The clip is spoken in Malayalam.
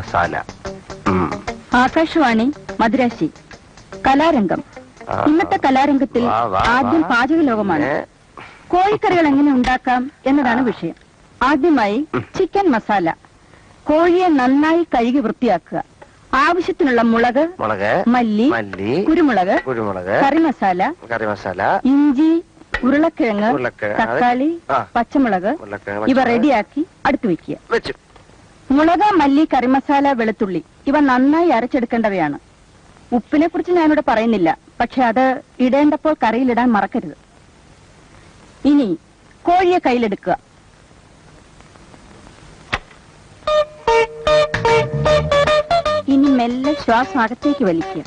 മസാല. ആകാശവാണി മദ്രാശി. കലാരംഗം. ഇന്നത്തെ കലാരംഗത്തിൽ ആദ്യം പാചക ലോകമാണ്. കോഴിക്കറികൾ എങ്ങനെ ഉണ്ടാക്കാം എന്നതാണ് വിഷയം. ആദ്യമായി ചിക്കൻ മസാല. കോഴിയെ നന്നായി കഴുകി വൃത്തിയാക്കുക. ആവശ്യത്തിനുള്ള മുളക്, മല്ലി, കുരുമുളക്, കറി മസാല, ഇഞ്ചി, ഉരുളക്കിഴങ്ങ്, തക്കാളി, പച്ചമുളക് ഇവ റെഡിയാക്കി അടുത്ത് വെക്കുക. മുളക്, മല്ലി, കറിമസാല, വെളുത്തുള്ളി ഇവ നന്നായി അരച്ചെടുക്കേണ്ടവയാണ്. ഉപ്പിനെ കുറിച്ച് ഞാനിവിടെ പറയുന്നില്ല, പക്ഷെ അത് ഇടേണ്ടപ്പോൾ കറിയിലിടാൻ മറക്കരുത്. ഇനി കോഴിയെ കയ്യിലെടുക്കുക. ഇനി മെല്ലെ ശ്വാസം അകത്തേക്ക് വലിക്കുക.